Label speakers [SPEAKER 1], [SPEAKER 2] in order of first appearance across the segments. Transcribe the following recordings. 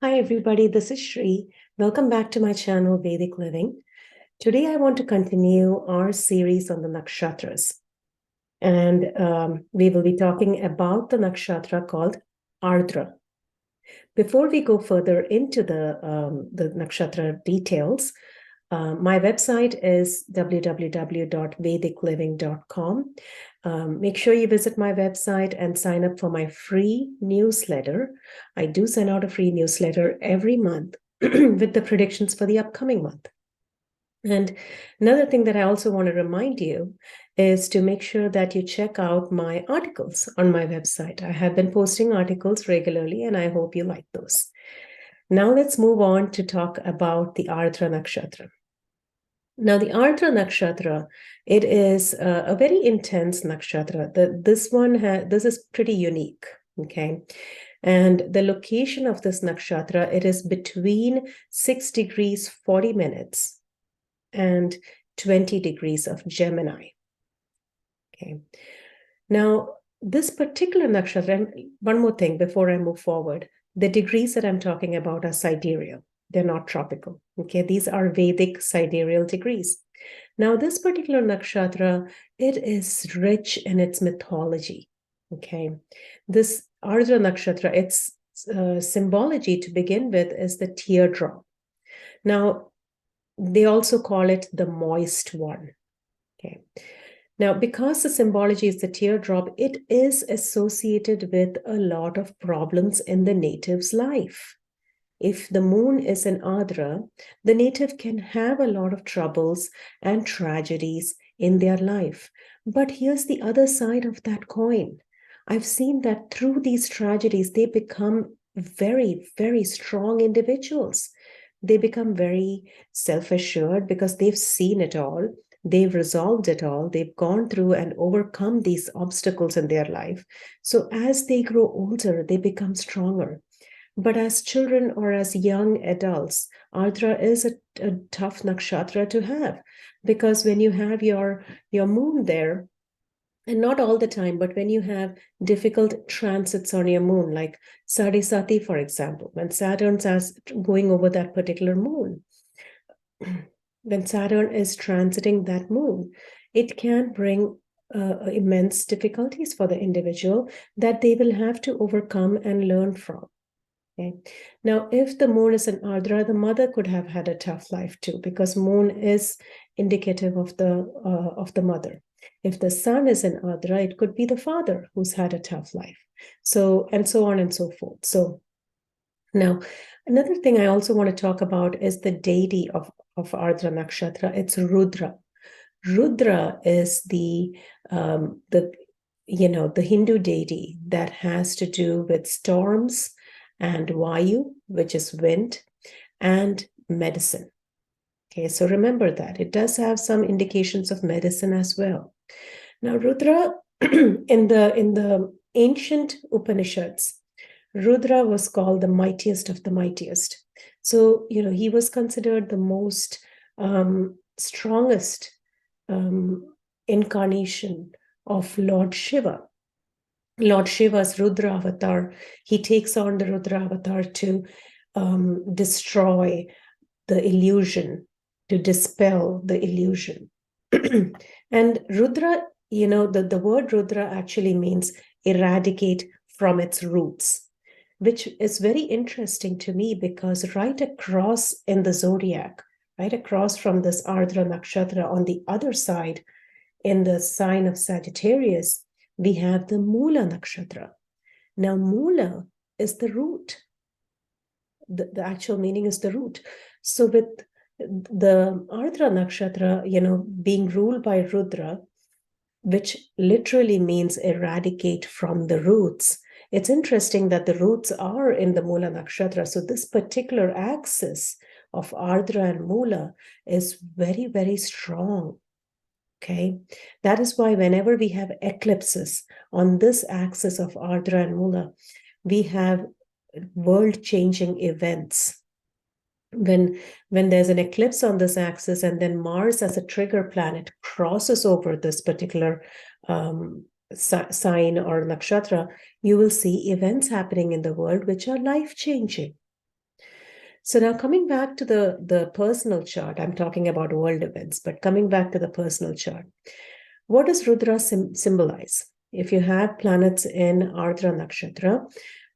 [SPEAKER 1] Hi everybody, this is Shri. Welcome back to my channel, Vedic Living. Today I want to continue our series on the nakshatras. And we will be talking about the nakshatra called Ardra. Before we go further into the nakshatra details, my website is www.vedicliving.com. Make sure you visit my website and sign up for my free newsletter. I do send out a free newsletter every month with the predictions for the upcoming month. And another thing that I also want to remind you is to make sure that you check out my articles on my website. I have been posting articles regularly, and I hope you like those. Now let's move on to talk about the Ardra Nakshatra. Now, the Ardra Nakshatra, it is a very intense nakshatra. This is pretty unique, okay? And the location of this nakshatra, it is between 6 degrees 40 minutes and 20 degrees of Gemini, okay? Now, this particular nakshatra, and one more thing before I move forward, the degrees that I'm talking about are sidereal. They're not tropical, okay? These are Vedic sidereal degrees. Now, this particular nakshatra, it is rich in its mythology, okay? This Ardra Nakshatra, its symbology to begin with is the teardrop. Now, they also call it the moist one, okay? Now, because the symbology is the teardrop, it is associated with a lot of problems in the native's life. If the moon is in Ardra, the native can have a lot of troubles and tragedies in their life. But here's the other side of that coin. I've seen that through these tragedies, they become very, very strong individuals. They become very self-assured because they've seen it all. They've resolved it all. They've gone through and overcome these obstacles in their life. So as they grow older, they become stronger. But as children or as young adults, Ardra is a tough nakshatra to have, because when you have your moon there, and not all the time, but when you have difficult transits on your moon, like Sadhisati, for example, when Saturn's going over that particular moon, when Saturn is transiting that moon, it can bring immense difficulties for the individual that they will have to overcome and learn from. Okay. Now, if the moon is in Ardra, the mother could have had a tough life too, because moon is indicative of the mother. If the sun is in Ardra, it could be the father who's had a tough life. So, and so on and so forth. So now, another thing I also want to talk about is the deity of Ardra Nakshatra. It's Rudra. Rudra is the Hindu deity that has to do with storms and Vayu, which is wind, and medicine. Okay, so remember that. It does have some indications of medicine as well. Now, Rudra, in the ancient Upanishads, Rudra was called the mightiest of the mightiest. So, he was considered the most strongest incarnation of Lord Shiva. Lord Shiva's Rudra avatar, he takes on the Rudra avatar to destroy the illusion, to dispel the illusion. And Rudra, the word Rudra actually means eradicate from its roots, which is very interesting to me, because right across in the zodiac, right across from this Ardra Nakshatra, on the other side, in the sign of Sagittarius, we have the Mula Nakshatra. Now, Mula is the root. The actual meaning is the root. So with the Ardra Nakshatra, being ruled by Rudra, which literally means eradicate from the roots, it's interesting that the roots are in the Mula Nakshatra. So this particular axis of Ardra and Mula is very, very strong. Okay, that is why whenever we have eclipses on this axis of Ardra and Mula, we have world-changing events. When there's an eclipse on this axis, and then Mars as a trigger planet crosses over this particular sign or nakshatra, you will see events happening in the world which are life-changing. So now coming back to the personal chart, I'm talking about world events, but coming back to the personal chart, what does Rudra symbolize? If you have planets in Ardra Nakshatra,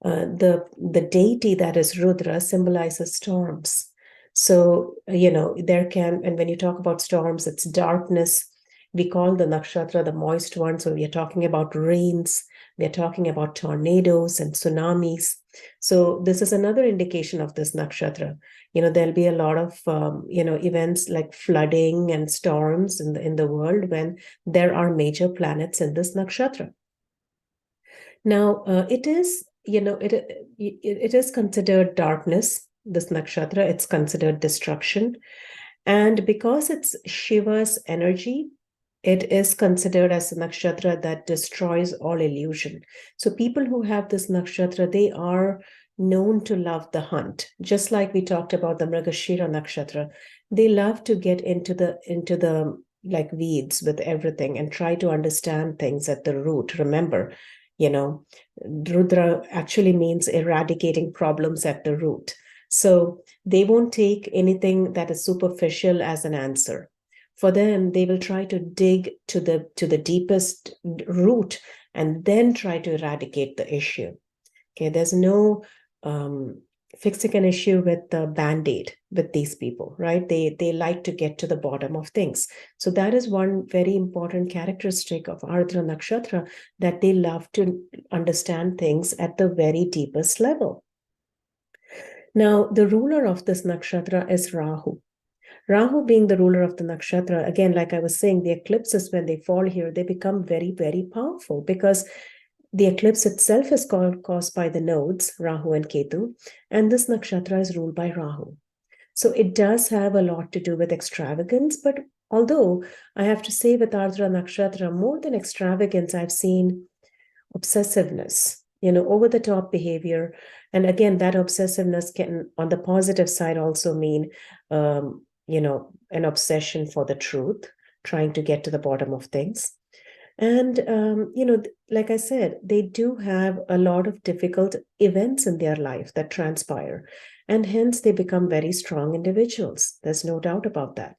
[SPEAKER 1] the deity that is Rudra symbolizes storms. So, and when you talk about storms, it's darkness. We call the nakshatra the moist one. So we are talking about rains. We are talking about tornadoes and tsunamis. So this is another indication of this nakshatra. There'll be a lot of, events like flooding and storms in the world when there are major planets in this nakshatra. Now, it is considered darkness, this nakshatra. It's considered destruction. And because it's Shiva's energy, it is considered as a nakshatra that destroys all illusion. So people who have this nakshatra, they are known to love the hunt. Just like we talked about the Mrigashira nakshatra, they love to get into the like weeds with everything and try to understand things at the root. Remember, Rudra actually means eradicating problems at the root. So they won't take anything that is superficial as an answer. For them, they will try to dig to the deepest root and then try to eradicate the issue. Okay, there's no fixing an issue with the band-aid with these people, right? They like to get to the bottom of things. So that is one very important characteristic of Ardra Nakshatra, that they love to understand things at the very deepest level. Now, the ruler of this nakshatra is Rahu. Rahu being the ruler of the nakshatra, again, like I was saying, the eclipses, when they fall here, they become very, very powerful because the eclipse itself is caused by the nodes, Rahu and Ketu, and this nakshatra is ruled by Rahu. So it does have a lot to do with extravagance, but although I have to say with Ardra Nakshatra, more than extravagance, I've seen obsessiveness, over the top behavior. And again, that obsessiveness can, on the positive side, also mean, an obsession for the truth, trying to get to the bottom of things. And, like I said, they do have a lot of difficult events in their life that transpire, and hence they become very strong individuals. There's no doubt about that.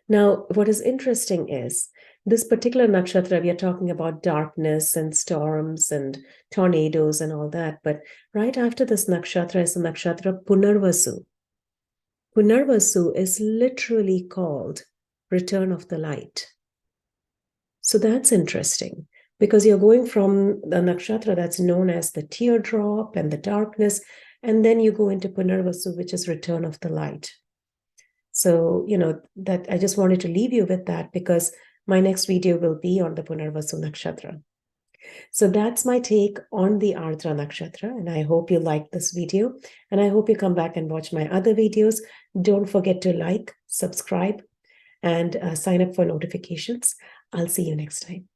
[SPEAKER 1] Now, what is interesting is this particular nakshatra, we are talking about darkness and storms and tornadoes and all that. But right after this nakshatra is the nakshatra Punarvasu. Punarvasu is literally called return of the light. So that's interesting because you're going from the nakshatra that's known as the teardrop and the darkness, and then you go into Punarvasu, which is return of the light. So, that I just wanted to leave you with that because my next video will be on the Punarvasu Nakshatra. So that's my take on the Ardra Nakshatra, and I hope you liked this video, and I hope you come back and watch my other videos. Don't forget to like, subscribe, and sign up for notifications. I'll see you next time.